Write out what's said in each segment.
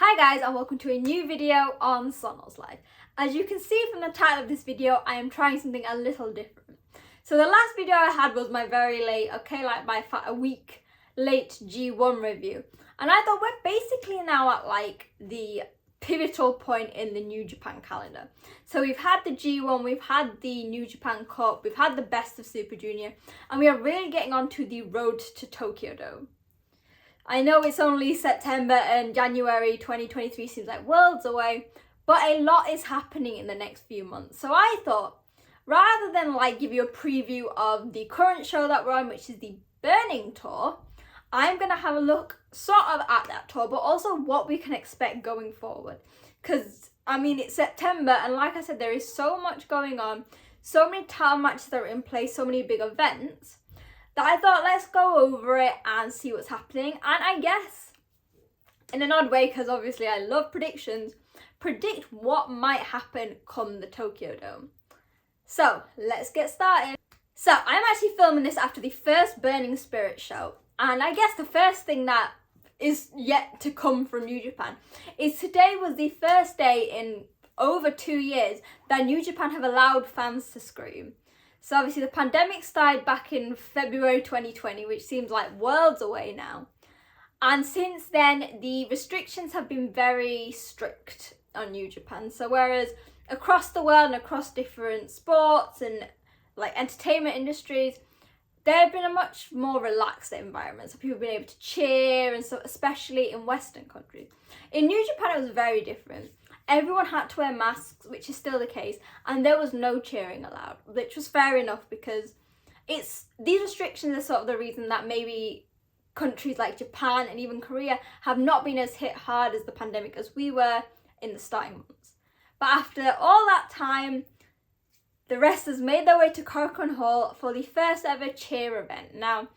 Hi guys, and welcome to a new video on Sono's Life. As you can see from the title of this video, I am trying something a little different. So the last video I had was my very late, a week late G1 review. And I thought we're basically now at like the pivotal point in the New Japan calendar. So we've had the G1, we've had the New Japan Cup, we've had the Best of Super Junior, and we are really getting on to the road to Tokyo Dome. I know it's only September and January 2023 seems like worlds away, but a lot is happening in the next few months. So I thought, rather than give you a preview of the current show that we're on, which is the Burning Tour, I'm going to have a look sort of at that tour, but also what we can expect going forward. Because, it's September, and like I said, there is so much going on, so many title matches that are in place, so many big events, that I thought let's go over it and see what's happening. And I guess, in an odd way, because obviously I love predictions, predict what might happen come the Tokyo Dome. So, let's get started. So, I'm actually filming this after the first Burning Spirit show. And I guess the first thing that is yet to come from New Japan is today was the first day in over 2 years that New Japan have allowed fans to scream. So obviously the pandemic started back in February 2020, which seems like worlds away now. And since then, the restrictions have been very strict on New Japan. So whereas across the world and across different sports and entertainment industries, there have been a much more relaxed environment. So people have been able to cheer, and so especially in Western countries. In New Japan, it was very different. Everyone had to wear masks, which is still the case, and there was no cheering allowed, which was fair enough because these restrictions are sort of the reason that maybe countries like Japan and even Korea have not been as hit hard as the pandemic as we were in the starting months. But after all that time, the wrestlers made their way to Korakuen Hall for the first ever cheer event. Now,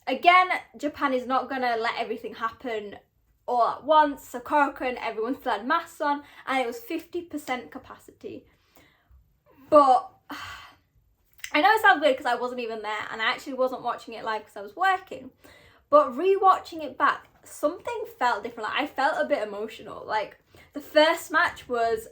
again, Japan is not going to let everything happen all at once. So Korakuen, everyone still had masks on, and it was 50% capacity. But I know it sounds weird because I wasn't even there, and I actually wasn't watching it live because I was working. But re-watching it back, something felt different. I felt a bit emotional. The first match was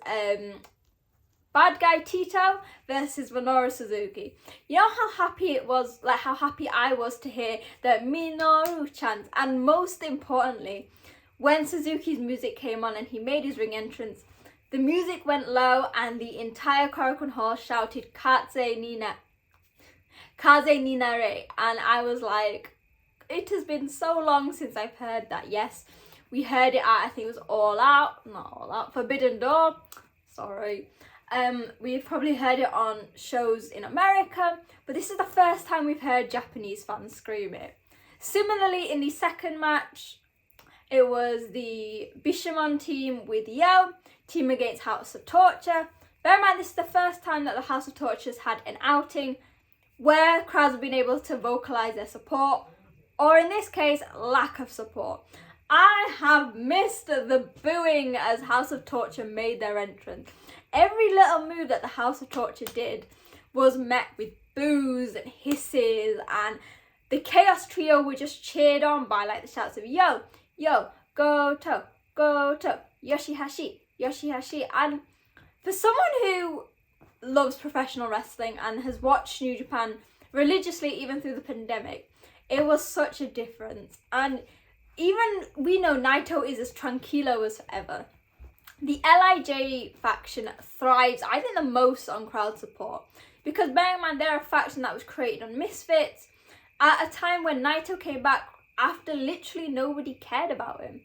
Bad Guy Tito versus Minoru Suzuki. You know how happy it was, how happy I was to hear the Minoru chant, and most importantly, when Suzuki's music came on and he made his ring entrance, the music went low and the entire Korakuen Hall shouted Kaze Ninare, and I was like, it has been so long since I've heard that. Yes, we heard it at, I think it was Forbidden Door, sorry. We've probably heard it on shows in America, but this is the first time we've heard Japanese fans scream it. Similarly, in the second match, it was the Bishamon team with team against House of Torture. Bear in mind, this is the first time that the House of Torture has had an outing where crowds have been able to vocalise their support, or in this case, lack of support. I have missed the booing as House of Torture made their entrance. Every little move that the House of Torture did was met with boos and hisses, and the Chaos Trio were just cheered on by the shouts of yo, Goto, Yoshihashi. And for someone who loves professional wrestling and has watched New Japan religiously even through the pandemic, it was such a difference. And even we know Naito is as tranquilo as ever. The LIJ faction thrives, I think, the most on crowd support, because bear in mind, they're a faction that was created on Misfits at a time when Naito came back after literally nobody cared about him.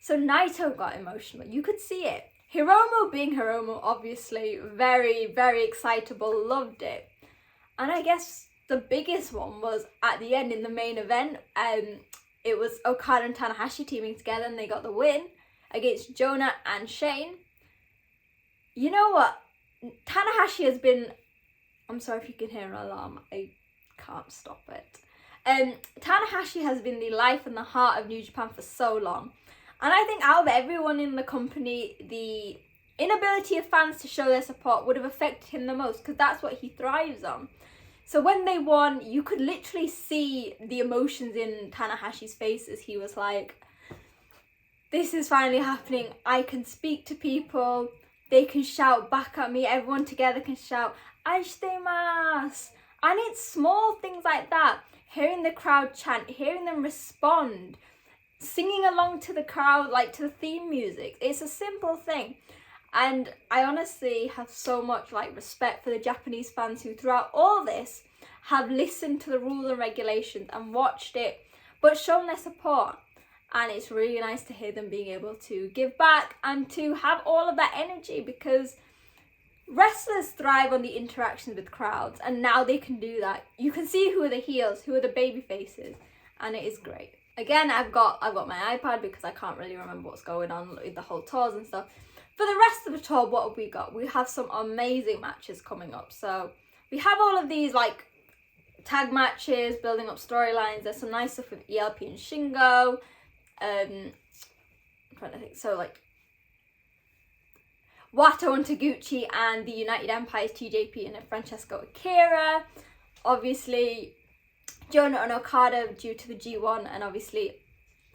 So Naito got emotional. You could see it. Hiromu being Hiromu, obviously, very, very excitable, loved it. And I guess the biggest one was at the end in the main event. It was Okada and Tanahashi teaming together, and they got the win against Jonah and Shane. You know what? Tanahashi has been... I'm sorry if you can hear an alarm. I can't stop it. Tanahashi has been the life and the heart of New Japan for so long. And I think out of everyone in the company, the inability of fans to show their support would have affected him the most, because that's what he thrives on. So when they won, you could literally see the emotions in Tanahashi's face as he was like, this is finally happening. I can speak to people, they can shout back at me, everyone together can shout, "Aishitemasu!" And it's small things like that. Hearing the crowd chant, hearing them respond, singing along to the crowd, like to the theme music. It's a simple thing. And I honestly have so much like respect for the Japanese fans who throughout all this have listened to the rules and regulations and watched it, but shown their support. And it's really nice to hear them being able to give back and to have all of that energy, because wrestlers thrive on the interactions with crowds, and now they can do that. You can see who are the heels, who are the baby faces, and it is great. Again, I've got my iPad because I can't really remember what's going on with the whole tours and stuff. For the rest of the tour, what have we got? We have some amazing matches coming up. So we have all of these like tag matches, building up storylines. There's some nice stuff with ELP and Shingo. I'm trying to think. So like Wato and Taguchi and the United Empire's TJP and Francesco Akira. Obviously Jonah and Okada due to the G1, and obviously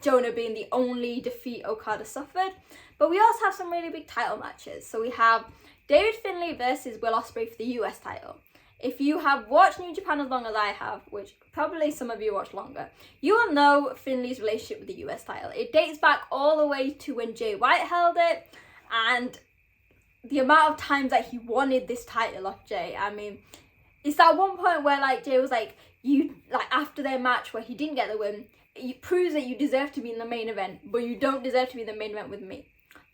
Jonah being the only defeat Okada suffered. But we also have some really big title matches. So we have David Finlay versus Will Ospreay for the US title. If you have watched New Japan as long as I have, which probably some of you watch longer, you will know Finlay's relationship with the US title. It dates back all the way to when Jay White held it, and the amount of times that he wanted this title off Jay. I mean, it's that one point where like Jay was like, you like after their match where he didn't get the win, it proves that you deserve to be in the main event, but you don't deserve to be in the main event with me.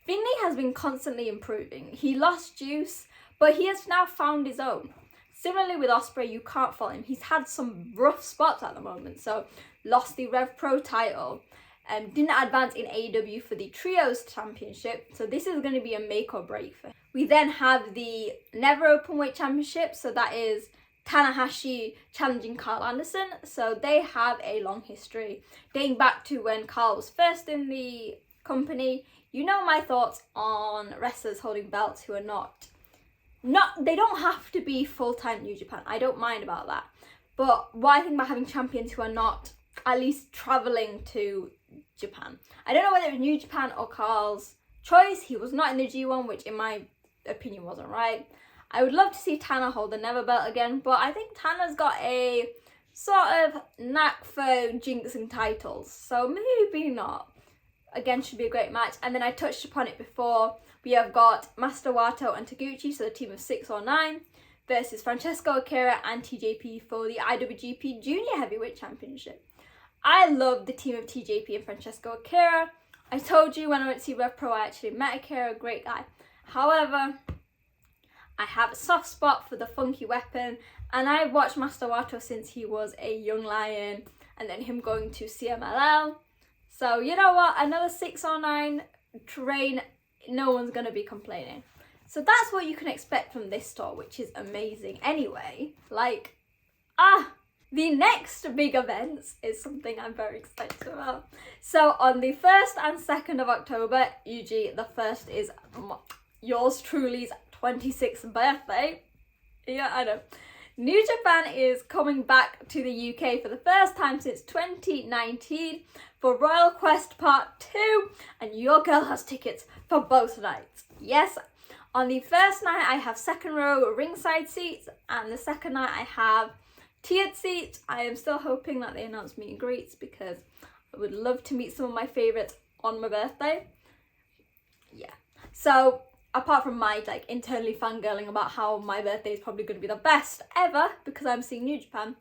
Finlay has been constantly improving. He lost juice, but he has now found his own. Similarly with Ospreay, you can't fault him. He's had some rough spots at the moment. So lost the Rev Pro title, didn't advance in AEW for the Trios Championship. So this is going to be a make or break for him. We then have the Never Openweight Championship. So that is Tanahashi challenging Carl Anderson. So they have a long history dating back to when Carl was first in the company. You know my thoughts on wrestlers holding belts who are not they don't have to be full-time New Japan. I don't mind about that. But what I think about having champions who are not at least traveling to Japan. I don't know whether it was New Japan or Carl's choice. He was not in the G1, which in my opinion wasn't right. I would love to see Tana hold the Never belt again, but I think Tana's got a sort of knack for jinxing titles, so maybe not. Again, should be a great match. And then I touched upon it before. We have got Master Wato and Taguchi, so the team of 6 or 9, versus Francesco Akira and TJP for the IWGP Junior Heavyweight Championship. I love the team of TJP and Francesco Akira. I told you when I went to see Rev Pro, I actually met Akira, great guy. However, I have a soft spot for the Funky Weapon, and I've watched Master Wato since he was a young lion, and then him going to CMLL. So you know what, another 6 or 9 train, no one's going to be complaining. So that's what you can expect from this tour, which is amazing. Anyway, the next big events is something I'm very excited about. So on the 1st and 2nd of October, e.g. the 1st is yours truly's 26th birthday. Yeah, I know. New Japan is coming back to the UK for the first time since 2019 for Royal Quest Part 2, and your girl has tickets for both nights. Yes, on the first night I have second row ringside seats, and the second night I have tiered seats. I am still hoping that they announce meet and greets because I would love to meet some of my favourites on my birthday. Yeah, so apart from my internally fangirling about how my birthday is probably going to be the best ever because I'm seeing New Japan,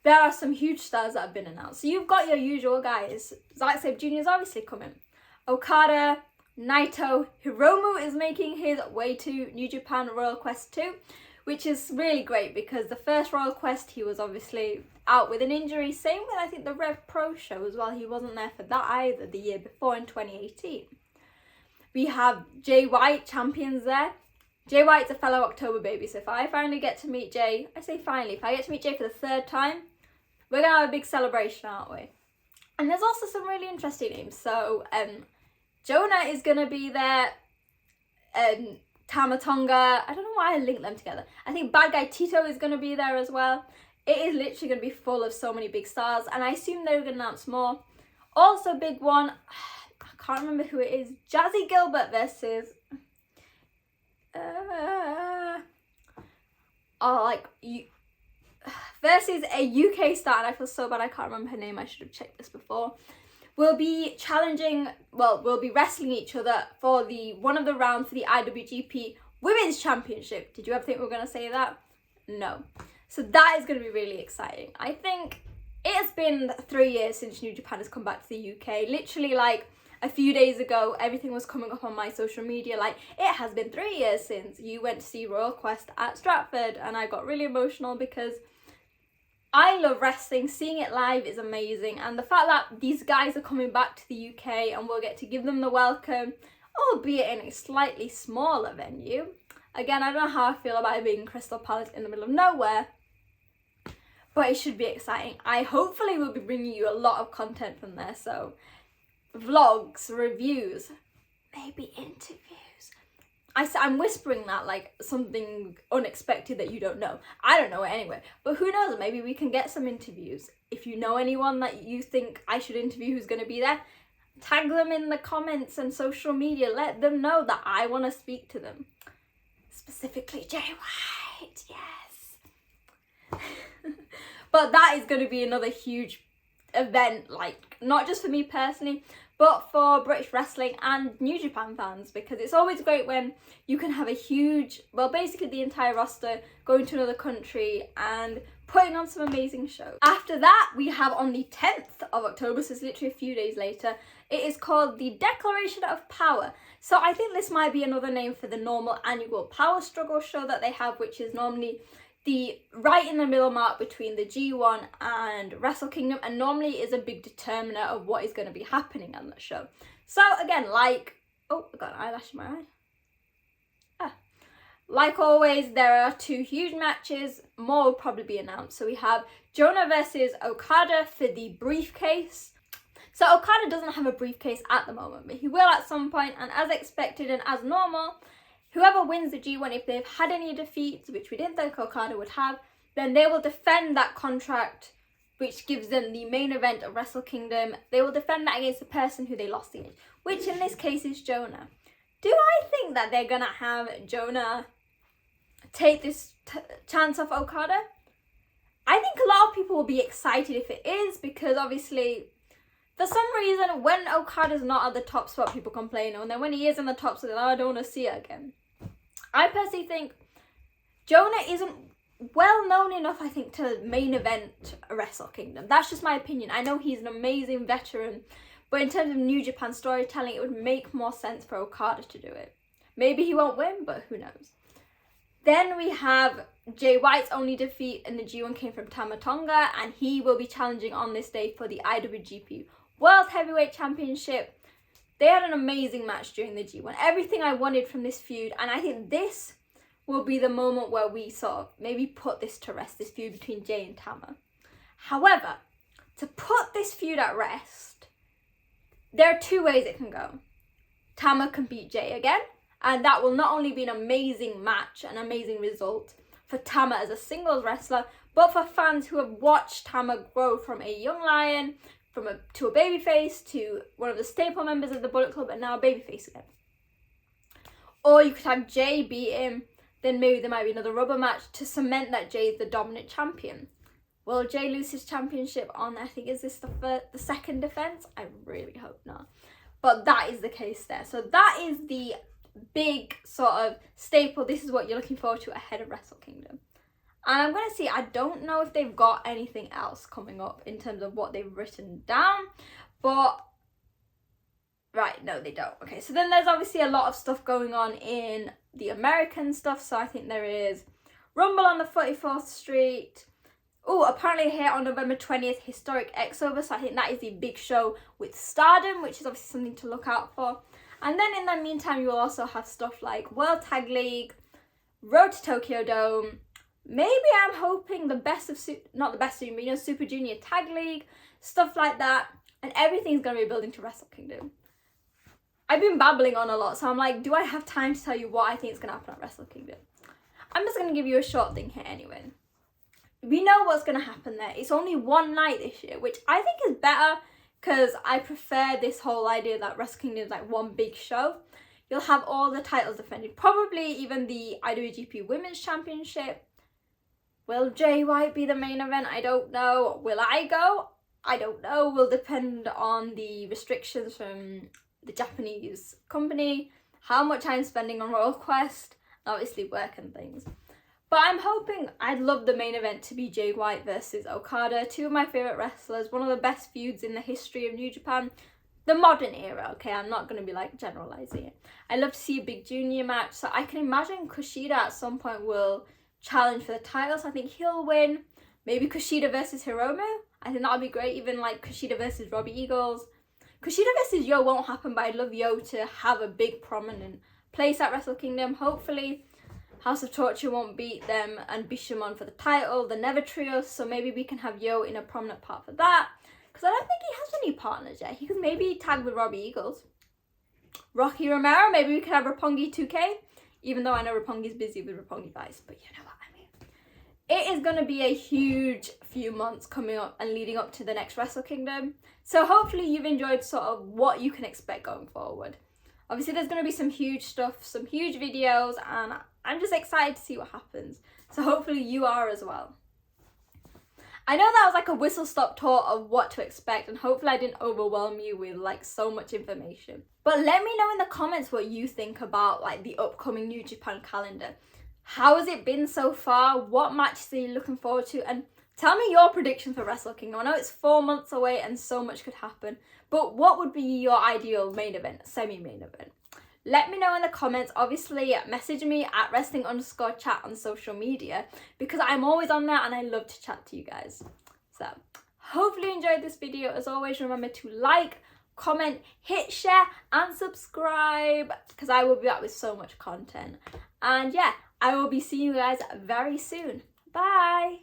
there are some huge stars that have been announced. So you've got your usual guys. Zack Sabre Jr. is obviously coming. Okada, Naito, Hiromu is making his way to New Japan Royal Quest 2, which is really great because the first Royal Quest he was obviously out with an injury. Same with I think the Rev Pro show as well. He wasn't there for that either the year before in 2018. We have Jay White, champions there. Jay White's a fellow October baby, so if I finally get to meet Jay, I say finally, if I get to meet Jay for the 3rd time, we're going to have a big celebration, aren't we? And there's also some really interesting names. So, Jonah is going to be there. Tama Tonga, I don't know why I linked them together. I think Bad Guy Tito is going to be there as well. It is literally going to be full of so many big stars, and I assume they're going to announce more. Also, big one, I can't remember who it is. Jazzy Gilbert versus versus a UK star, and I feel so bad I can't remember her name. I should have checked this before. Will be wrestling each other for one of the rounds for the IWGP Women's Championship. Did you ever think we were going to say that? No. So that is going to be really exciting. I think it's been 3 years since New Japan has come back to the UK. Literally, like, a few days ago, everything was coming up on my social media, like, it has been 3 years since you went to see Royal Quest at Stratford, and I got really emotional because I love wrestling. Seeing it live is amazing, and the fact that these guys are coming back to the UK and we'll get to give them the welcome, albeit in a slightly smaller venue. Again, I don't know how I feel about it being Crystal Palace in the middle of nowhere, but it should be exciting. I hopefully will be bringing you a lot of content from there, so vlogs, reviews, maybe interviews. I'm whispering that like something unexpected that you don't know. I don't know it anyway, but who knows, maybe we can get some interviews. If you know anyone that you think I should interview who's going to be there, tag them in the comments and social media. Let them know that I want to speak to them. Specifically Jay White, yes. But that is going to be another huge event, like, not just for me personally, but for British wrestling and New Japan fans, because it's always great when you can have a huge, well, basically the entire roster going to another country and putting on some amazing shows. After that, we have on the 10th of October, so it's literally a few days later, it is called the Declaration of Power. So I think this might be another name for the normal annual Power Struggle show that they have, which is normally the right in the middle mark between the G1 and Wrestle Kingdom, and normally is a big determiner of what is going to be happening on that show. So again, like, oh, I got an eyelash in my eye. Like always, there are 2 huge matches. More will probably be announced. So we have Jonah versus Okada for the briefcase. So Okada doesn't have a briefcase at the moment, but he will at some point, and as expected and as normal, whoever wins the G1, if they've had any defeats, which we didn't think Okada would have, then they will defend that contract, which gives them the main event of Wrestle Kingdom. They will defend that against the person who they lost against, which in this case is Jonah. Do I think that they're going to have Jonah take this chance off Okada? I think a lot of people will be excited if it is, because obviously, for some reason, when Okada's not at the top spot, people complain, and then when he is in the top spot, I don't want to see it again. I personally think Jonah isn't well known enough, I think, to main event Wrestle Kingdom. That's just my opinion. I know he's an amazing veteran, but in terms of New Japan storytelling, it would make more sense for Okada to do it. Maybe he won't win, but who knows. Then we have Jay White's only defeat in the G1 came from Tama Tonga, and he will be challenging on this day for the IWGP World Heavyweight Championship. They had an amazing match during the G1. Everything I wanted from this feud, and I think this will be the moment where we sort of maybe put this to rest, this feud between Jay and Tama. However, to put this feud at rest, there are 2 ways it can go. Tama can beat Jay again, and that will not only be an amazing match, an amazing result for Tama as a singles wrestler, but for fans who have watched Tama grow from a young lion, to a babyface, to one of the staple members of the Bullet Club, and now a babyface again. Or you could have Jay beat him, then maybe there might be another rubber match to cement that Jay is the dominant champion. Will Jay lose his championship on, I think, is this the second defense? I really hope not. But that is the case there. So that is the big sort of staple. This is what you're looking forward to ahead of Wrestle Kingdom. And I'm going to see, I don't know if they've got anything else coming up in terms of what they've written down, but, right, no, they don't. Okay, so then there's obviously a lot of stuff going on in the American stuff, so I think there is Rumble on the 44th Street. Oh, apparently here on November 20th, Historic X-Over, so I think that is the big show with Stardom, which is obviously something to look out for. And then in the meantime, you will also have stuff like World Tag League, Road to Tokyo Dome, maybe I'm hoping the best of, not the best of, but Super Junior Tag League, stuff like that. And everything's going to be building to Wrestle Kingdom. I've been babbling on a lot, so I'm like, do I have time to tell you what I think is going to happen at Wrestle Kingdom? I'm just going to give you a short thing here anyway. We know what's going to happen there. It's only one night this year, which I think is better because I prefer this whole idea that Wrestle Kingdom is like one big show. You'll have all the titles defended, probably even the IWGP Women's Championship. Will Jay White be the main event? I don't know. Will I go? I don't know. Will depend on the restrictions from the Japanese company, how much I'm spending on Royal Quest, obviously work and things. But I'm hoping, I'd love the main event to be Jay White versus Okada, two of my favourite wrestlers, one of the best feuds in the history of New Japan, the modern era, okay, I'm not going to be like generalising it. I'd love to see a big junior match, so I can imagine Kushida at some point will challenge for the titles. I think he'll win, maybe Kushida versus Hiromu, I think that would be great, even like Kushida versus Robbie Eagles. Kushida versus Yo won't happen, but I'd love Yo to have a big prominent place at Wrestle Kingdom. Hopefully House of Torture won't beat them and Bishamon for the title, the Never Trio, so maybe we can have Yo in a prominent part for that, because I don't think he has any partners yet. He could maybe tag with Robbie Eagles. Rocky Romero, maybe we could have Roppongi 2K, even though I know Roppongi's busy with Roppongi Vice, but you know what I mean. It is going to be a huge few months coming up and leading up to the next Wrestle Kingdom, so hopefully you've enjoyed sort of what you can expect going forward. Obviously there's going to be some huge stuff, some huge videos, and I'm just excited to see what happens. So hopefully you are as well. I know that was like a whistle-stop tour of what to expect, and hopefully I didn't overwhelm you with like so much information. But let me know in the comments what you think about like the upcoming New Japan calendar. How has it been so far? What matches are you looking forward to? And tell me your predictions for Wrestle Kingdom. I know it's 4 months away and so much could happen, but what would be your ideal main event, semi-main event? Let me know in the comments. Obviously, message me at wrestling_chat on social media, because I'm always on there and I love to chat to you guys. So, hopefully you enjoyed this video. As always, remember to like, comment, hit share and subscribe, because I will be back with so much content. And yeah, I will be seeing you guys very soon. Bye!